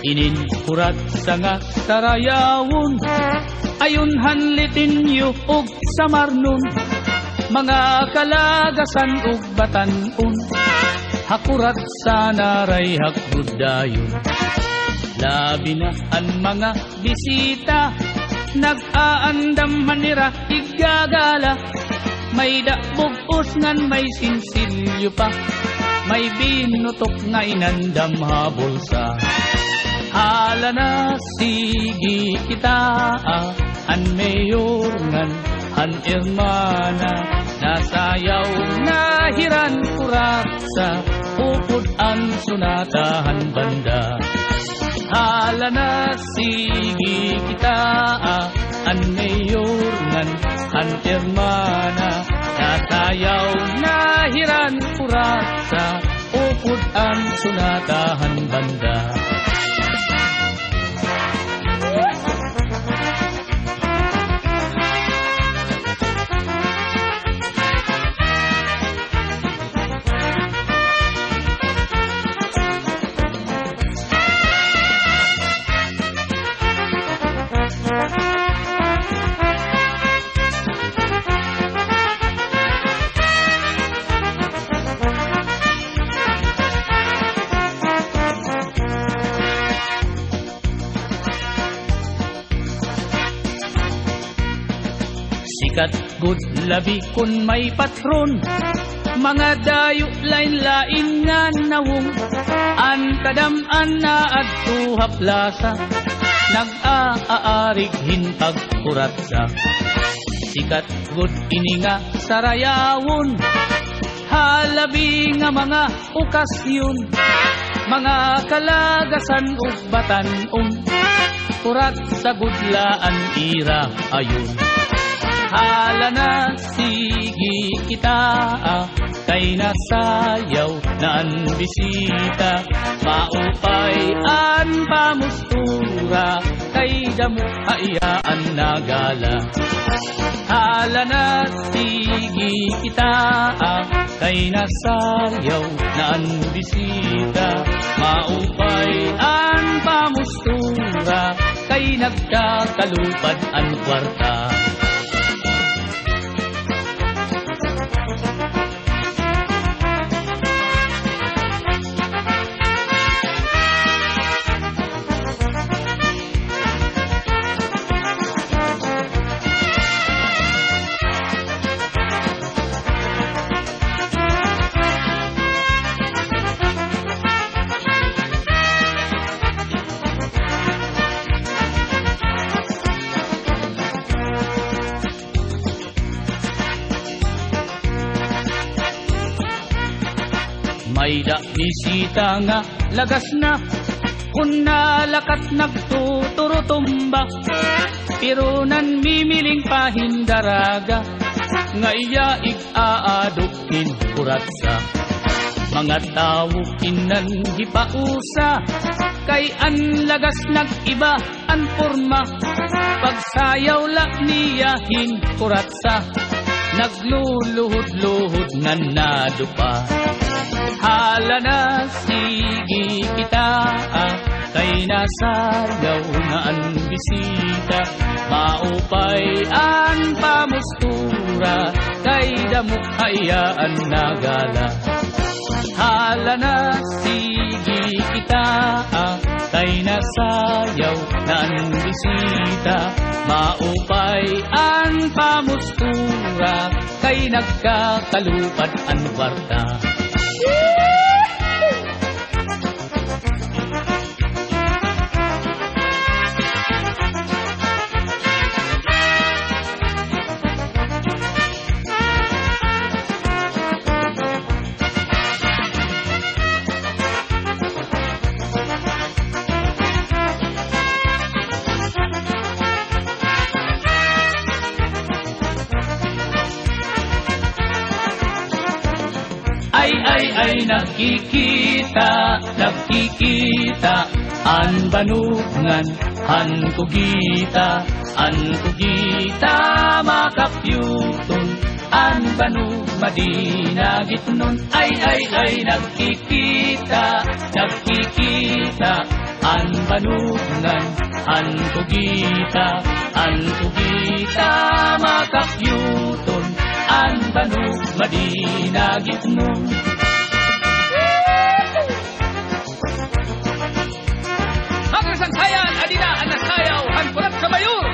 Ininkurat sa nga sarayawon, ayon hanlitin yu og samarnon, mga kalagasan ug batan-on, hakurat sa naray hakbudayon. Labi na ang mga bisita, nag-aandam manira igagala, may dabog ngan may sinsilyo pa, may binutok nga inandam habol sa. Hala na sige kita, an mayor ngan an irmana, nasayaw na hiran kurat sa upod ang sunatahan banda. Hala na sige kita, an mayor ngan an irmana, nasayaw na hiran kurat sa upod ang sunatahan banda. Sikat good labi kun may patron, mga dayo lain-lain nga nawong, an kadam-an na adto haplasa, nag-aarig hintag kuratsa. Sikat good ini nga sarayawon, halabi nga mga okasyon, mga kalagasan ug batan-on, kurat sa gudlaan ira ayon. Hala na sige kita, kay nasayaw na ang bisita, maupay an pamustura, kay damo hayaan nagala. Hala na sige kita, kay nasayaw na ang bisita, maupay an pamustura, kay nagkakalupad ang kwarta. May da bisita nga lagas na, kun nalakat nagtuturutumba, pero nan mimiling pahindaraga, nga iya ig-aadukin kuratsa. Mga tao kinan hipausa, kay an lagas nag-iba an porma, pagsayaw la niyahin kuratsa, nagluluhod-luhod nga nadupa. Hala na sige kita, kay nasayaw na ang bisita, maupay ang pamustura, kay damok hayaan nagala. Hala na sige kita, kay nasayaw na ang bisita, maupay ang pamustura, kay nagkakalupad ang kwarta. Ay nakikita, an banungan, an kugita, makapyuton, an banu madinagit nun. Ay nakikita, an banungan, an kugita makakyuton, an banug madinagit mo. Magkasangsayan, adina ang nasayaw, hanpulat sa mayur.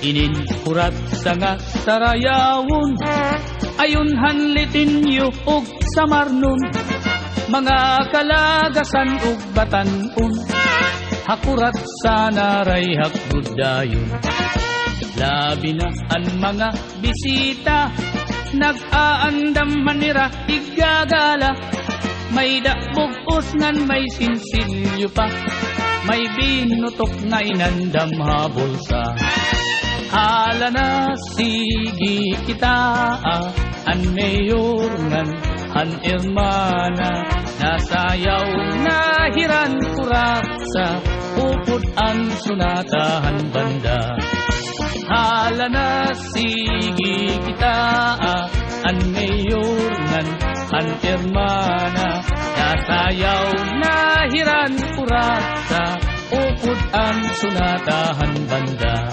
Ininkurat sa nga sarayawon, ayon hanlitin yu og samarnon, mga kalagasan ug batanon, hakurat sa naray hakbudayon. Labi na ang mga bisita, nag-aandam manira igagala, may dakbog ngan may sinsilyo pa, may binutok na inandam habol sa. Hala na sige kita, an mayor ngan an hermana, nasayaw na hiran kurat sa upod ang sunatahan banda. Hala na sige kita, an mayor ngan an hermana, nasayaw na hiran kurat sa upod ang sunatahan banda.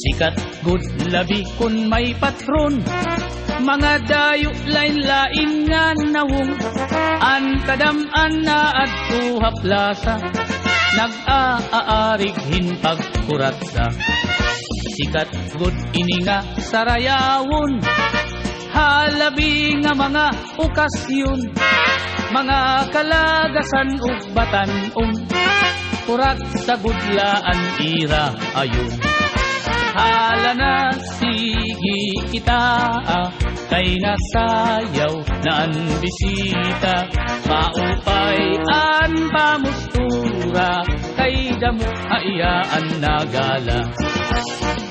Sikat good labi kun may patron, mga dayo lain-lain nga nawong, an kadam-an na adto haplasa, nag-aarighin pagkuratsa. Sikat good ini nga sarayawon, halabi nga mga okasyon, mga kalagasan ug batanon, kurat sa budlaan ira ayon. Hala na sige kita, kay nasayaw na ang bisita, maupay an pamustura, kay damo hayaan nagala.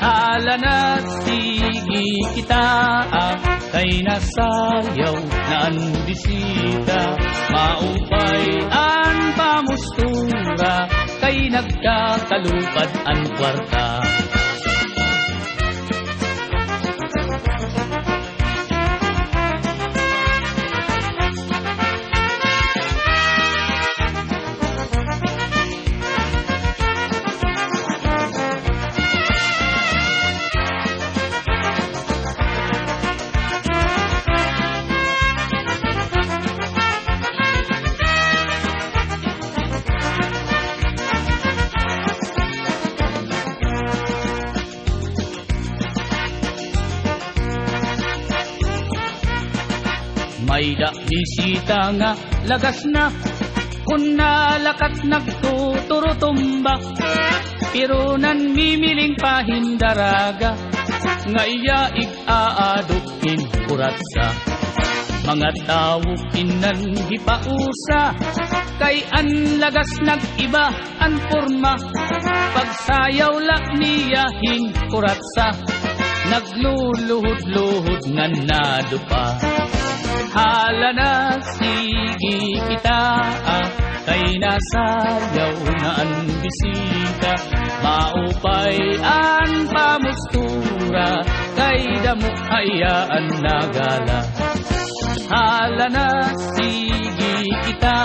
Hala na sige kita, kay nasayaw na ang bisita, maupay an pamustura, kay nagkakalupad ang kwarta. May da bisita nga lagas na, kun nalakat nagtuturutumba, pero nan mimiling pahindaraga, nga iya ig-aadukin kuratsa. Mga tao kinan hipausa, kay an lagas nag-iba an forma, pagsayaw la niya hing kuratsa, nagluluhod-luhod nga nadupa. Hala na sige kita, kay nasayaw na ang bisita, maupay ang pamustura, kay damo hayaan nagala. Hala na sige kita,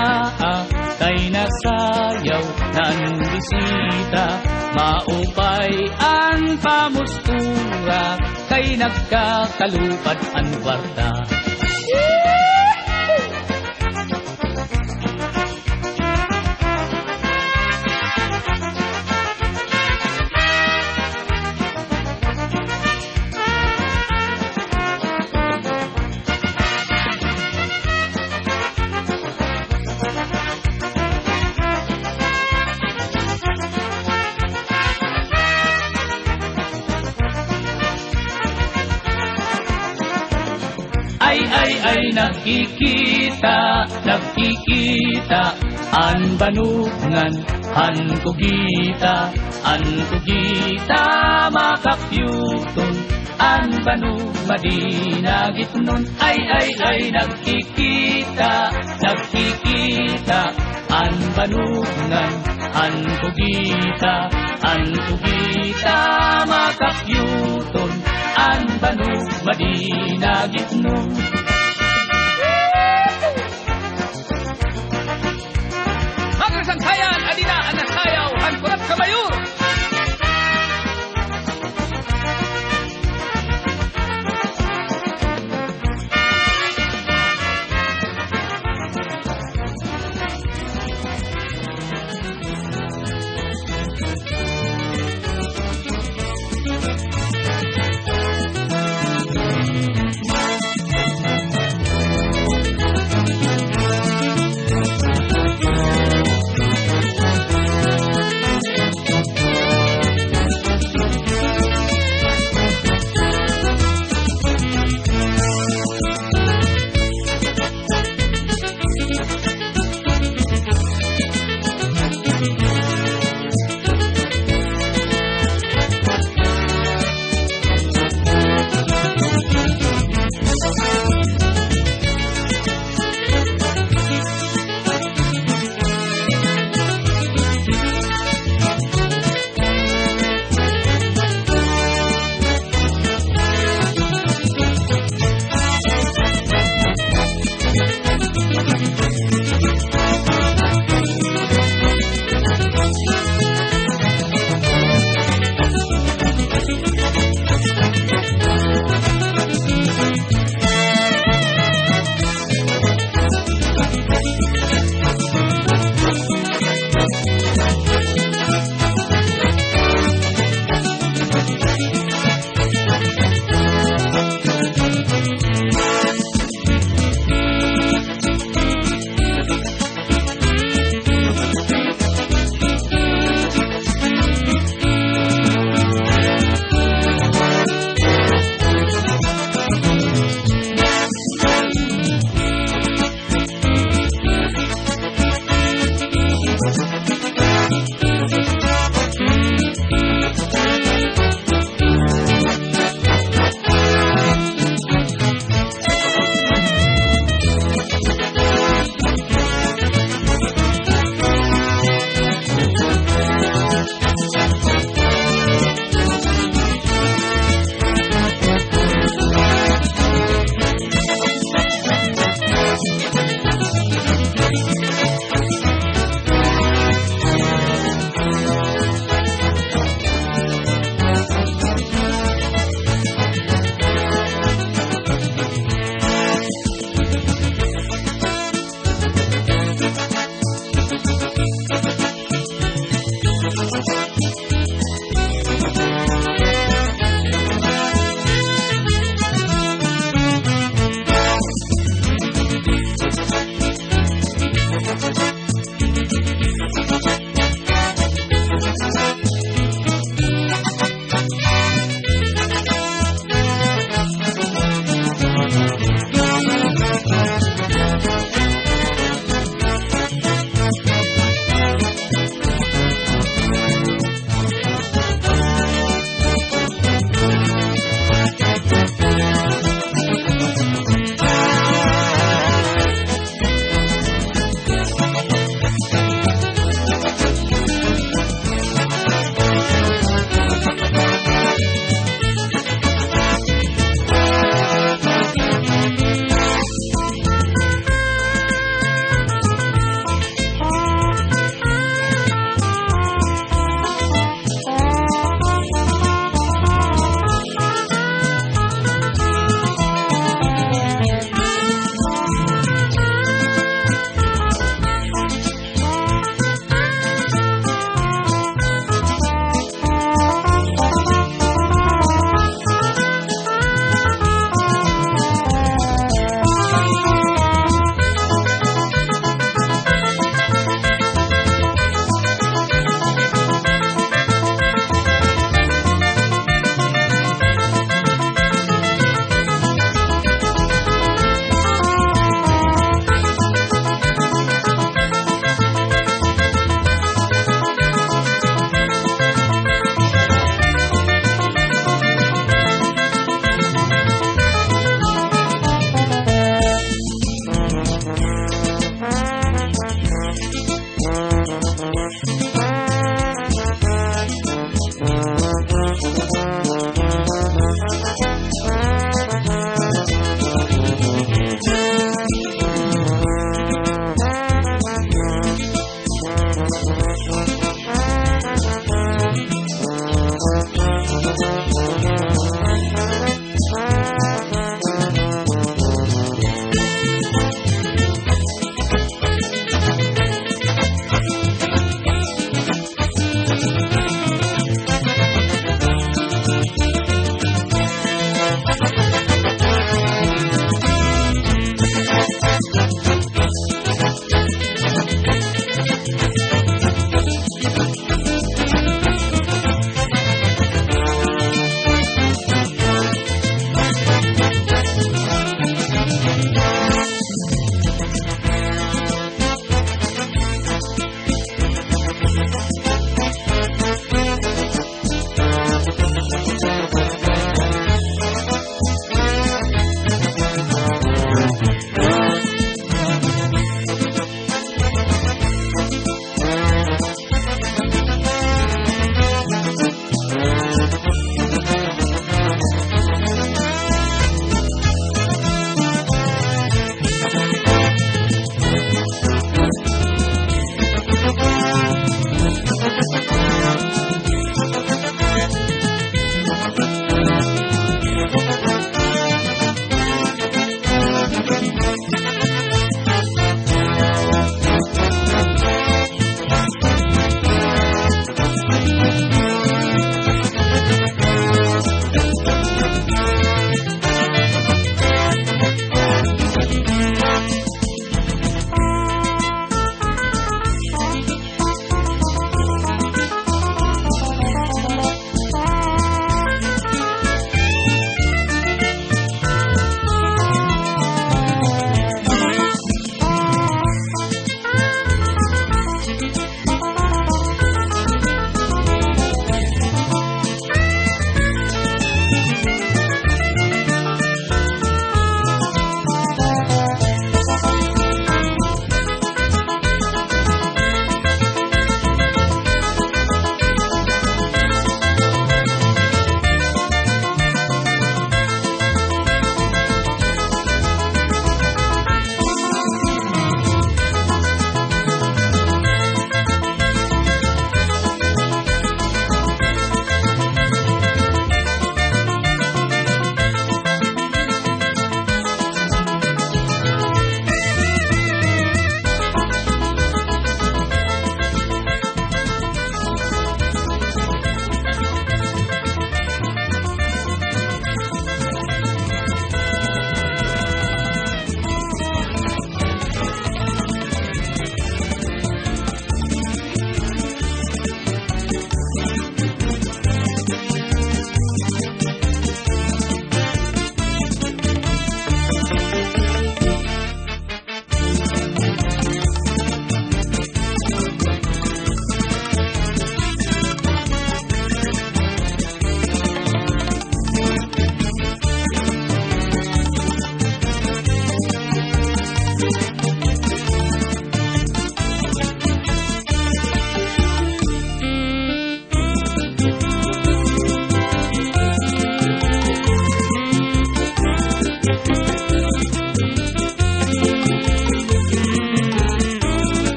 kay nasayaw na ang bisita, maupay ang pamustura, kay nagkakalupad ang kwarta. Ay nakikita, an banungan, an kugita makapyuton, an banug madinagitnon. Ay nakikita, an banungan an kugita makakyuton an banu madinagitnon. Magasangkayan adina anasayaw han kurat kabayur.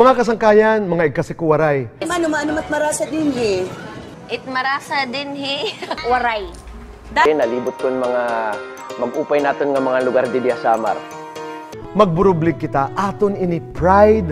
Mga kasangkayan, mga ikasikuwaray. Mano-mano mat marasa din he. It marasa din he. Waray. Nalibot kon mga mag-upay naton nga mga lugar di Samar. Magburublik kita aton ini pride